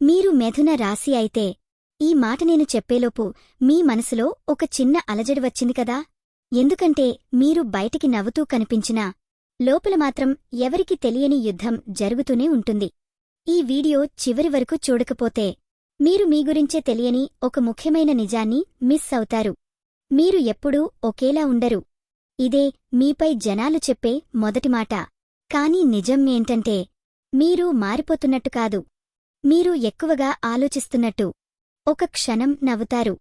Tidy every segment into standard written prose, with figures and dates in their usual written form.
మీరు మిథున రాశి అయితే ఈ మాట నేను చెప్పేలోపు మీ మనసులో ఒక చిన్న అలజడి వచ్చింది కదా. ఎందుకంటే మీరు బయటికి నవ్వుతూ కనిపించినా లోపల మాత్రం ఎవరికి తెలియని యుద్ధం జరుగుతూనే ఉంటుంది. ఈ వీడియో చివరి వరకు చూడకపోతే మీరు మీ గురించే తెలియని ఒక ముఖ్యమైన నిజాన్ని మిస్ అవుతారు. మీరు ఎప్పుడూ ఒకేలా ఉండరు. ఇదే మీపై జనాలు చెప్పే మొదటి మాట. కానీ నిజం ఏంటంటే మీరు మారిపోతున్నట్టు కాదు, మీరు ఎక్కువగా ఆలోచిస్తున్నట్టు. ఒక క్షణం నవ్వుతారు,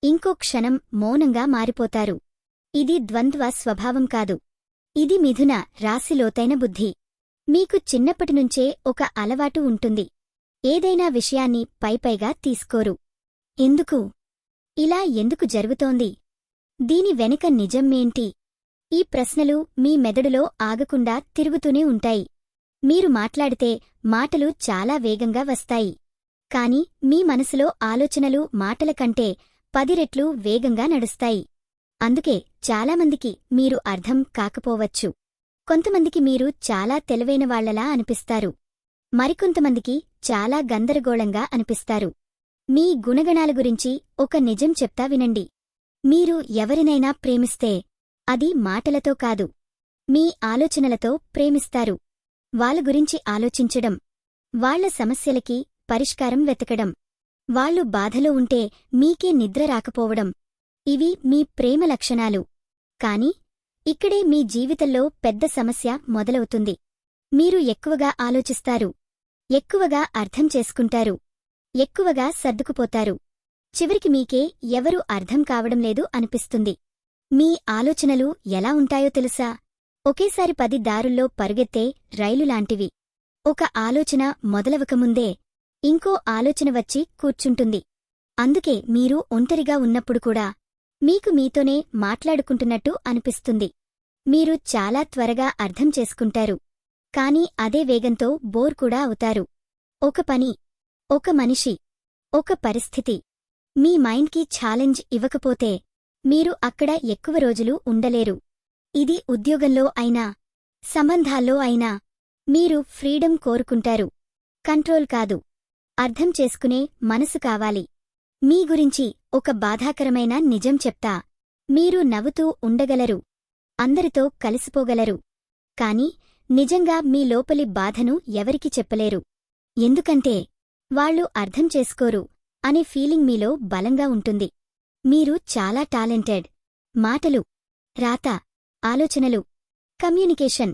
ఇంకో క్షణం మౌనంగా మారిపోతారు. ఇది ద్వంద్వ స్వభావం కాదు, ఇది మిథున రాశి లోతైన బుద్ధి. మీకు చిన్నప్పటినుంచే ఒక అలవాటు ఉంటుంది, ఏదైనా విషయాన్ని పైపైగా తీసుకోరు. ఎందుకు? ఇలా ఎందుకు జరుగుతోంది? దీని వెనుక నిజం ఏంటి? ఈ ప్రశ్నలు మీ మెదడులో ఆగకుండా తిరుగుతూనే ఉంటాయి. మీరు మాట్లాడితే మాటలు చాలా వేగంగా వస్తాయి, కాని మీ మనసులో ఆలోచనలు మాటల కంటే 10 రెట్లు వేగంగా నడుస్తాయి. అందుకే చాలామందికి మీరు అర్థం కాకపోవచ్చు. కొంతమందికి మీరు చాలా తెలివైనవాళ్లలా అనిపిస్తారు, మరికొంతమందికి చాలా గందరగోళంగా అనిపిస్తారు. మీ గుణగణాల గురించి ఒక నిజం చెప్తా వినండి. మీరు ఎవరినైనా ప్రేమిస్తే అది మాటలతో కాదు, మీ ఆలోచనలతో ప్రేమిస్తారు. వాళ్ళ గురించి ఆలోచించడం, వాళ్ల సమస్యలకి పరిష్కారం వెతకడం, వాళ్ళు బాధలో ఉంటే మీకే నిద్ర రాకపోవడం, ఇవి మీ ప్రేమ లక్షణాలు. కాని ఇక్కడే మీ జీవితంలో పెద్ద సమస్య మొదలవుతుంది. మీరు ఎక్కువగా ఆలోచిస్తారు, ఎక్కువగా అర్థం చేసుకుంటారు, ఎక్కువగా సర్దుకుపోతారు. చివరికి మీకే ఎవరూ అర్థం కావడం లేదు అనిపిస్తుంది. మీ ఆలోచనలు ఎలా ఉంటాయో తెలుసా? ఒకేసారి 10 దారుల్లో పరుగెత్తే రైలులాంటివి. ఒక ఆలోచన మొదలవకముందే ఇంకో ఆలోచన వచ్చి కూర్చుంటుంది. అందుకే మీరు ఒంటరిగా ఉన్నప్పుడు కూడా మీకు మీతోనే మాట్లాడుకుంటున్నట్టు అనిపిస్తుంది. మీరు చాలా త్వరగా అర్థం చేసుకుంటారు, కాని అదే వేగంతో బోర్ కూడా అవుతారు. ఒక పని, ఒక మనిషి, ఒక పరిస్థితి మీ మైండ్కి ఛాలెంజ్ ఇవ్వకపోతే మీరు అక్కడ ఎక్కువ రోజులు ఉండలేరు. ఇది ఉద్యోగంలో అయినా, సంబంధాల్లో అయినా. మీరు ఫ్రీడమ్ కోరుకుంటారు, కంట్రోల్ కాదు. అర్థం చేసుకునే మనసు కావాలి. మీ గురించి ఒక బాధాకరమైన నిజం చెప్తా. మీరు నవ్వుతూ ఉండగలరు, అందరితో కలిసిపోగలరు, కాని నిజంగా మీ లోపలి బాధను ఎవరికి చెప్పలేరు. ఎందుకంటే వాళ్ళు అర్థం చేసుకోరు అనే ఫీలింగ్ మీలో బలంగా ఉంటుంది. మీరు చాలా టాలెంటెడ్. మాటలు, రాత, ఆలోచనలు, కమ్యూనికేషన్,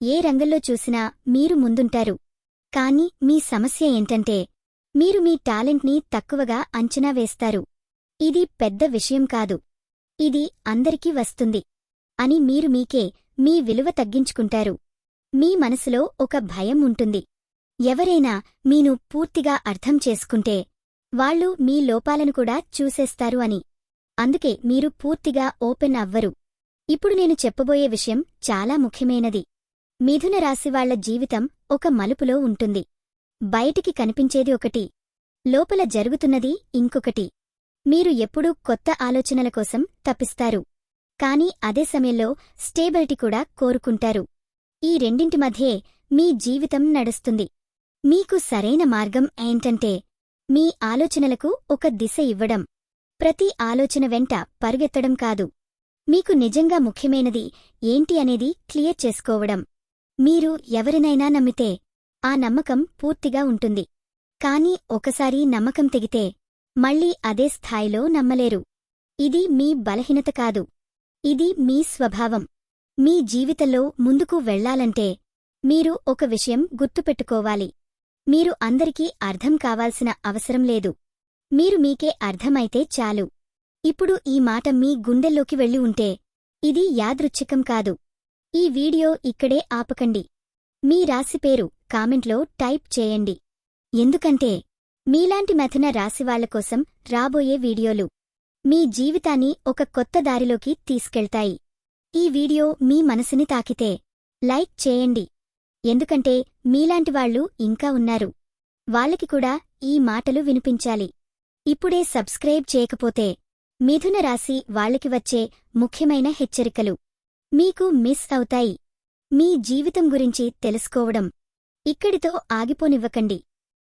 ఏ రంగంలో చూసినా మీరు ముందుంటారు. కాని మీ సమస్య ఏంటంటే మీరు మీ టాలెంట్ని తక్కువగా అంచనా వేస్తారు. ఇది పెద్ద విషయం కాదు, ఇది అందరికీ వస్తుంది అని మీరు మీకే మీ విలువ తగ్గించుకుంటారు. మీ మనసులో ఒక భయం ఉంటుంది, ఎవరైనా మీను పూర్తిగా అర్థం చేసుకుంటే వాళ్ళు మీ లోపాలను కూడా చూసేస్తారు అని. అందుకే మీరు పూర్తిగా ఓపెన్ అవ్వరు. ఇప్పుడు నేను చెప్పబోయే విషయం చాలా ముఖ్యమైనది. మిథున రాశివాళ్ల జీవితం ఒక మలుపులో ఉంటుంది. బయటికి కనిపించేది ఒకటి, లోపల జరుగుతున్నది ఇంకొకటి. మీరు ఎప్పుడూ కొత్త ఆలోచనల కోసం తప్పిస్తారు, కాని అదే సమయంలో స్టేబిలిటీ కూడా కోరుకుంటారు. ఈ రెండింటి మధ్యే మీ జీవితం నడుస్తుంది. మీకు సరైన మార్గం ఏంటంటే మీ ఆలోచనలకు ఒక దిశ ఇవ్వడం, ప్రతి ఆలోచన వెంట పరుగెత్తడం కాదు. మీకు నిజంగా ముఖ్యమైనది ఏంటి అనేది క్లియర్ చేసుకోవడం. మీరు ఎవరినైనా నమ్మితే ఆ నమ్మకం పూర్తిగా ఉంటుంది, కాని ఒకసారి నమ్మకం తెగితే మళ్ళీ అదే స్థాయిలో నమ్మలేరు. ఇది మీ బలహీనత కాదు, ఇది మీ స్వభావం. మీ జీవితంలో ముందుకు వెళ్లాలంటే మీరు ఒక విషయం గుర్తుపెట్టుకోవాలి. మీరు అందరికీ అర్థం కావాల్సిన అవసరం లేదు, మీరు మీకే అర్థమైతే చాలు. ఇప్పుడు ఈ మాట మీ గుండెల్లోకి వెళ్ళి ఉంటే ఇది యాదృచ్ఛికం కాదు. ఈ వీడియో ఇక్కడే ఆపకండి. మీ రాశి పేరు కామెంట్లో టైప్ చేయండి. ఎందుకంటే మీలాంటి మిథున రాశివాళ్ల కోసం రాబోయే వీడియోలు మీ జీవితాన్ని ఒక కొత్త దారిలోకి తీసుకెళ్తాయి. ఈ వీడియో మీ మనసుని తాకితే లైక్ చేయండి, ఎందుకంటే మీలాంటివాళ్లు ఇంకా ఉన్నారు, వాళ్ళకి కూడా ఈ మాటలు వినిపించాలి. ఇప్పుడే సబ్స్క్రైబ్ చేయకపోతే మిథున రాశి వాళ్ళకి వచ్చే ముఖ్యమైన హెచ్చరికలు మీకు మిస్ అవుతాయి. మీ జీవితం గురించి తెలుసుకోవడం ఇక్కడితో ఆగిపోనివ్వకండి.